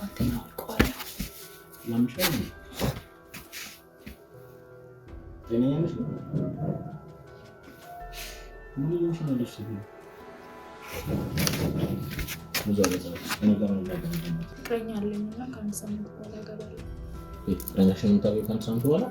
አንተኛው ቆይ ለምሻል ጤነኛ ነሽ? ምን ይሆንሻለሽ? ፍቅረኛ አለኝና ከአንድ ሳምንት በኋላ እገባለሁ። ፍቅረኛሽን የምታውቂው ከአንድ ሳምንት በኋላ?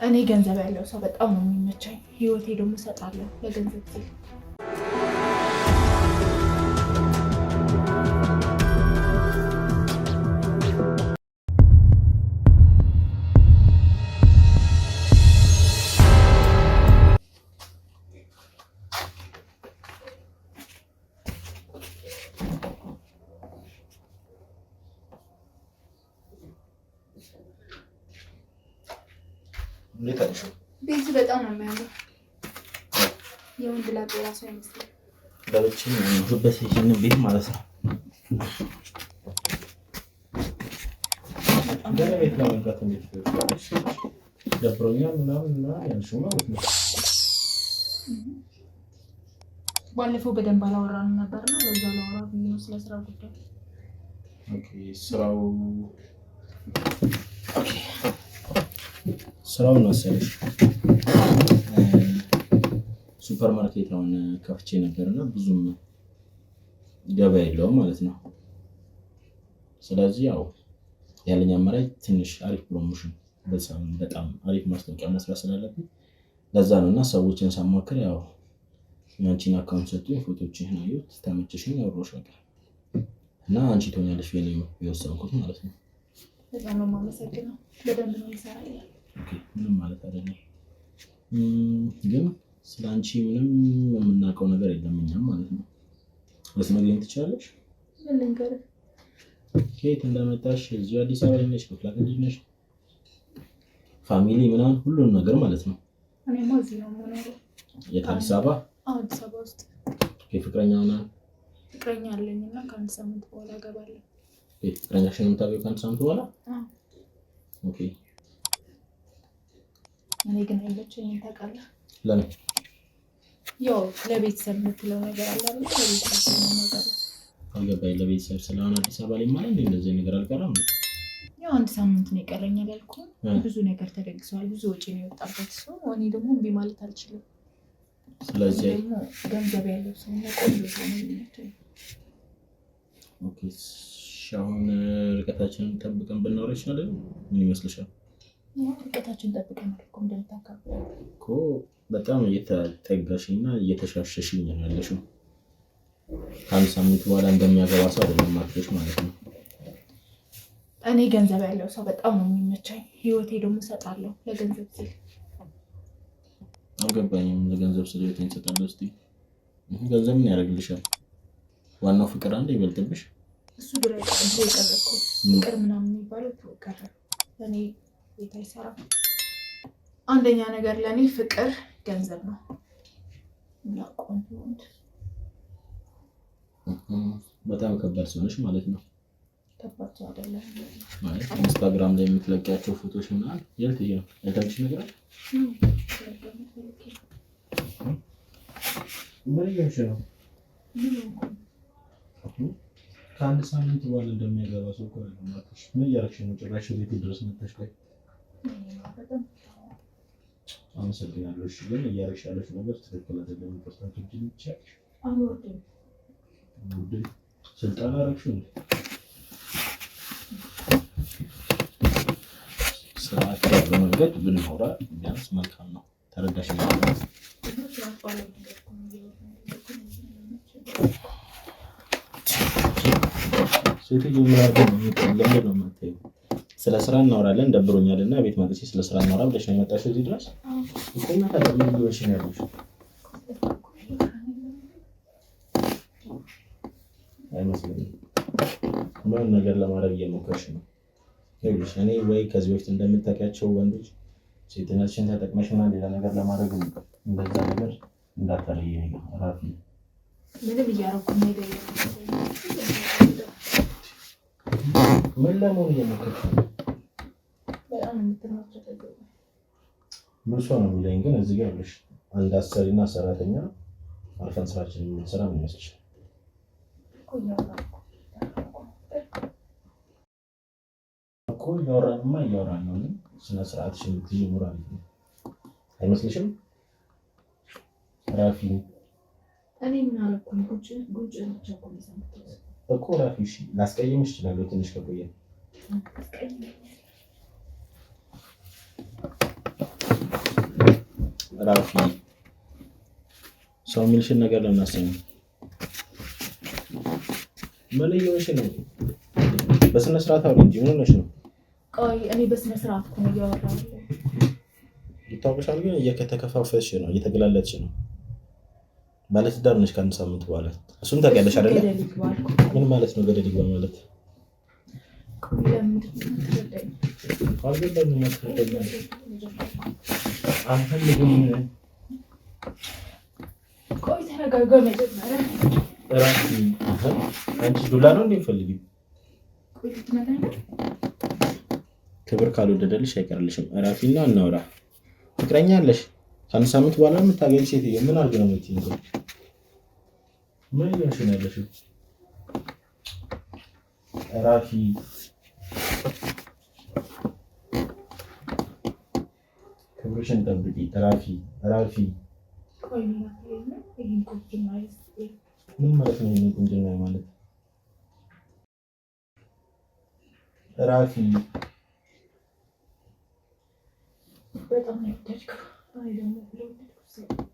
እኔ ገንዘብ ያለው ሰው በጣም ነው የሚመቸኝ። ህይወቴ ደግሞ እሰጣለሁ ለገንዘብ ሲል። ቤት በጣም ነው የሚያምረው። የወንድ ላጤ ራሱ አይመስልም። ለብቻዬ ነው የምኖርበት ይሄንን ቤት ማለት ነው። ቤት ለመግባት እንዴት ደብሮኛል ምናምን ያልሽው ማለት ነው። ባለፈው በደንብ አላወራንም ነበርና ለዛ ላወራ ብዬ ነው ስለ ስራ ጉዳይ። ስራውን መሰለሽ ሱፐር ማርኬት አሁን ከፍቼ ነበርና ብዙም ገበያ የለውም ማለት ነው። ስለዚህ ያው ያለኝ አማራጭ ትንሽ አሪፍ ፕሮሞሽን በጣም አሪፍ ማስታወቂያ መስራት ስላለብኝ ለዛ ነው። እና ሰዎችን ሳማክር ያው ያንቺን አካውንት ሰጡኝ፣ ፎቶዎችሽን አየሁት፣ ተመቸሽኝ፣ አብሮሽ በቃ እና አንቺ ትሆኛለሽ ብዬ ነው የወሰንኩት ማለት ነው። በጣም ነው የማመሰግነው። በደንብ ነው የምሰራው። ምንም ማለት አይደለም፣ ግን ስለ አንቺ ምንም የምናውቀው ነገር የለም እኛም ማለት ነው። ልትነግሪኝ ትችላለሽ? ምን ልንገርህ? ከየት እንደመጣሽ፣ እዚሁ አዲስ አበባ ላይ ነሽ? ክፍለ ሀገር ነሽ? ፋሚሊ ምናምን ሁሉን ነገር ማለት ነው። እኔማ እዚህ ነው የምኖረው። የት? አዲስ አበባ? አዎ አዲስ አበባ ውስጥ። ፍቅረኛ ምናምን? ፍቅረኛ አለኝና ከአንድ ሳምንት በኋላ እገባለሁ። ፍቅረኛሽን የምታውቂው ከአንድ ሳምንት በኋላ? ኦኬ። እኔ ግን አይመቸኝም ታውቃለህ። ለምን? ያው ለቤተሰብ የምትለው ነገር አለ አይደል? ለቤተሰብ ነው ነገር አልገባኝ። ለቤተሰብ ስለሆነ አዲስ አበባ ላይ ማለት እንደዚህ ነገር አልቀረም ነው። ያው አንድ ሳምንት ነው የቀረኝ ያልኩህ። ብዙ ነገር ተደግሷል፣ ብዙ ወጪ ነው የወጣበት ሰው። እኔ ደግሞ እምቢ ማለት አልችልም። ስለዚህ ደግሞ ገንዘብ ያለው ሰው ነው፣ ቆንጆ ሰው ነው የሚመቸኝ። ኦኬ። አሁን ርቀታችንን ጠብቀን ብናወራ ይችላል። ምን ይመስልሻል? ርቀታችንን ጠብቀን እኮ እንደምታካብለው እኮ በጣም እየተጠጋሽና እየተሻሸሽኝ ነው ያለሽው። ከአንድ ሳምንት በኋላ እንደሚያገባ ሰው አይደለም ማክሮሽ ማለት ነው። እኔ ገንዘብ ያለው ሰው በጣም ነው የሚመቸኝ። ህይወቴ ደግሞ እሰጣለሁ ለገንዘብ ሲል። አልገባኝም። ለገንዘብ ስል ህይወቴን እሰጣለሁ እስቲ። ገንዘብ ምን ያደርግልሻል? ዋናው ፍቅር አንድ ይበልጥብሽ። እሱ ድሮ የቀረኩ ፍቅር ምናምን የሚባለው ተወቀረ። ለእኔ ቤት አይሰራም። አንደኛ ነገር ለእኔ ፍቅር ገንዘብ ነው። በጣም ከባድ ሰው ነሽ ማለት ነው። ከባድ ሰው አይደለም ማለት ኢንስታግራም ላይ የምትለቂያቸው ፎቶዎች እና የልትዬ ነው ያልተምሽ ነገር አለ? ምን እያልሽ ነው? ከአንድ ሳምንት በኋላ እንደሚያገባ ሰው እኮ ነው። ምን እያደረግሽ ነው? ጭራሽ ቤት ድረስ መጥተሽ ቆይ። አመሰግናለሁ። እሺ ግን እያደረግሽ ያለሽ ነገር ትክክል አይደለም። ይቆርጣችሁ እንጂ ይቻላል። አልወርድም። ስልጣን አደረግሽው እንዴ? ስርዓት ባለው መንገድ ብንኖራ ቢያንስ መልካም ነው። ተረዳሽ? ሴትዮ ምን አድርገን ለምን ነው የማታየው? ስለ ስራ እናወራለን ደብሮኛል እና ቤት መጥቼ ስለ ስራ እናወራ ብለሽ ነው የመጣሽው እዚህ ድረስ? እኮ እና ታዲያ ምን ሊሆንሽ ነው ያለሽው? አይመስለኝም። ምን ነገር ለማድረግ እየሞከርሽ ነው? ይኸውልሽ እኔ ወይ ከዚህ በፊት እንደምታውቂያቸው ወንዶች ሴትነትሽን ተጠቅመሽና ሌላ ነገር ለማድረግ እንደዛ ነገር እንዳታረጊ ነው ራፊ። ምንም እያደረኩ ነው ሄደ ምን ለመሆን እየሞከርሽ ነው? በጣም የምትናቸው ብዙ ሰው ነው የሚለኝ፣ ግን እዚህ ጋር ያለሽ አንድ አሰሪና ሰራተኛ አርፈን ስራችንን የምንሰራ ምን ይመስልሻል? እኮ እያወራን ነው። ስነ ስርዓትሽን ብትይዥ ሞራል ነው አይመስልሽም? ራፊ እኔ ምን አደረኩኝ? ጉንጭ ብቻ እኮ ነው የሰማሁት እኮ ራፊ። እሺ ላስቀይምሽ እችላለሁ ትንሽ ከቆየ። ራፊ ሰው የሚልሽን ነገር ለምናሰኝ ምን እየሆንሽ ነው? በስነ ስርዓት አውሪ እንጂ ምን ሆነሽ ነው? ቆይ እኔ በስነ ስርዓት እኮ ነው እያወራሁ። ይታወቅሻል፣ ግን እየተከፋፈሽ ነው፣ እየተገላለጥሽ ነው። ባለትዳር ነሽ ከአንድ ሳምንት በኋላ እሱን ታውቂያለሽ አይደለ? ምን ማለት ነው ገደል ይግባ ማለት? ቆይ ተረጋጋ መጀመሪያ። አንቺ ዱላ ነው እንደምፈልጊው? ክብር ካልወደደልሽ አይቀርልሽም። እረፊና እናውራ። ፍቅረኛ አለሽ? ከአንድ ሳምንት በኋላ የምታገኝ ሴትዮ ምን አድርግ ነው የምትይኝ? ምን እያልሽ ነው ያለሽው? ራፊ ክብርሽን ጠብቂ። ራፊ ምን ማለት ነው? ይሄን ቁንጅና ማለት ራፊ በጣም ነው የወደድከው። አይ ደግሞ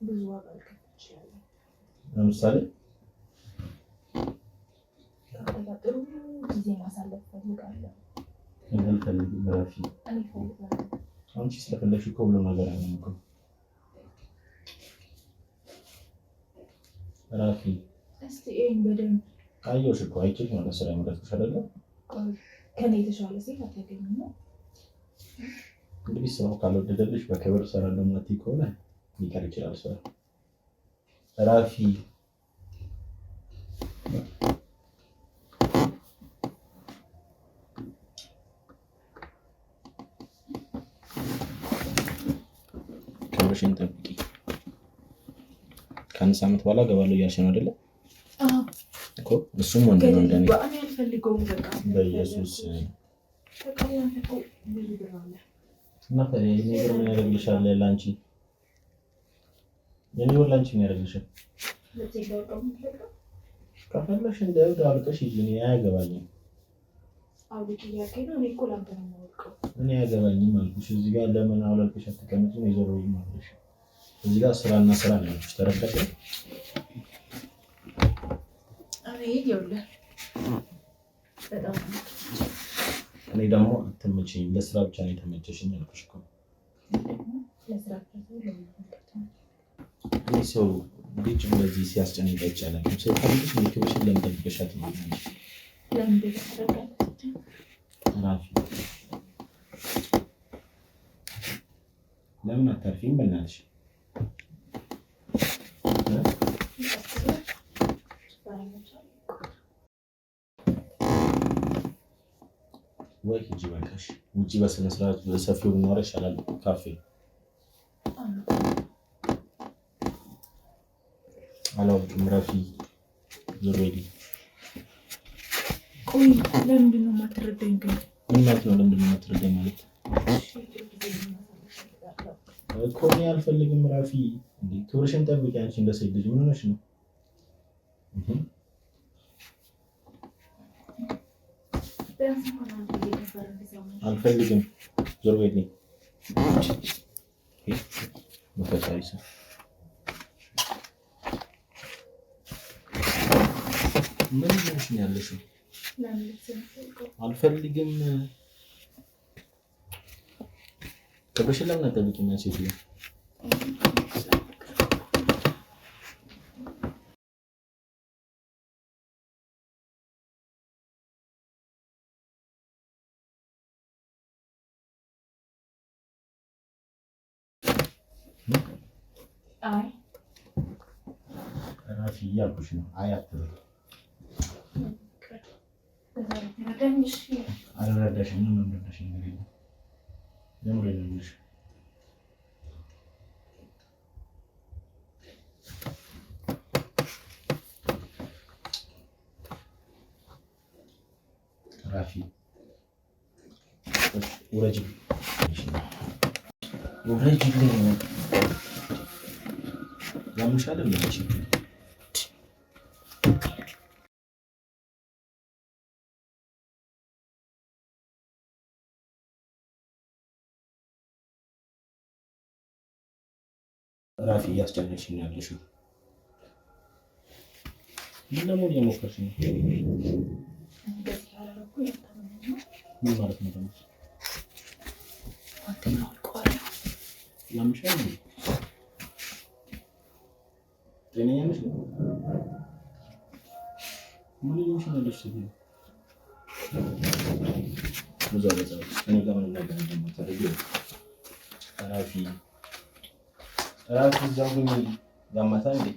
ብዙ ዋጋ ልከፍል እችላለሁ። ለምሳሌ ጥሩ ጊዜ ማሳለፍ ፈልጋለሁ። እንደልፈልግ ራፊ እኔ ፈልጋለሁ። አንቺ ስለፈለግሽ እኮ ሁሉ ነገር አይሆንም። ራፊ እስቲ ይሄን በደንብ አየሁሽ እኮ አይቼሽ ማለት ስራ የመረጥኩሽ አይደለ? ከኔ የተሻለ ሴት አታገኝም ነው እንግዲህ። ስራው ካልወደደልሽ በክብር እሰራለሁ የምትይ ከሆነ ሊቀር ይችላል ስራ። ራፊ ክብርሽን ጠብቂ። ከአንድ ሳምንት በኋላ እገባለሁ እያልሽ ነው አይደለ? እኮ እሱም ወንድ ነው እንደኔ። በኢየሱስ እና ታዲያ የኔ ብር ምን ያደርግልሻል? ለአንቺ የኔ ብር ለአንቺ ምን ያደርግልሻል? ከፈለግሽ እንደ እብድ አልቀሽ ሂጂ፣ እኔ አያገባኝም። እኔ አያገባኝም አልኩሽ። እዚህ ጋር ለምን አውለቅሽ አትቀመጪም? የዞር ወይ ማለሽ እዚህ ጋር ስራና ስራ ነው። ተረጋግጠሽ እኔ ደግሞ አትመቸኝም። ለስራ ብቻ ነው የተመቸሽኝ አልኩሽ እኮ። እኔ ሰው ልጅ እንደዚህ ሲያስጨንቅ አይቻልም። ሰው ካልሽ ክብርሽን ለምን ጠብቀሻት ነው? ለምን አታርፊም? በእናትሽ ወይ ሂጂ በቃሽ። ውጪ በስነ ስርዓት በሰፊው ብናወራ ይሻላል። ካፌ አላውቅም። ራፊ ዞር በይ። ቆይ ለምንድን ነው የማትረዳኝ ግን? ምን ማለት ነው ለምንድን ነው የማትረዳኝ ማለት? እኮ እኔ አልፈልግም ራፊ። እንዴ ክብርሽን ጠብቂ። አንቺ እንደ ሴት ልጅ ምን ሆነሽ ነው? አልፈልግም። ዞር በይ። መፈጫይሰ ምን ሆነሽ ነው ያለሽው? አልፈልግም። ክብርሽን ለምን አትጠብቂም? ሴትዮ አይ ራፊ እያልኩሽ ነው። አይ አትበይ። አልረዳሽም። ምን እንደረዳሽኝ ነገር የለም። የምሬን ነው የምልሽ። ራፊ ውረጅ ያምሻል እንዴ? ራፊ እያስጨነቅሽኝ ነው ያለሽው። ምን ለምን እየሞከርሽ ነው? ምን ማለት ነው ደግሞ? ያምሻል እንዴ? ጤነኛ ነሽ? ምን ይሆንሻለሽ? ብዙ አበዛው። እኔ ጋር ምን ነገር እንደማታደርጊ ራፊ እዛው ግን ያማታል እንዴ?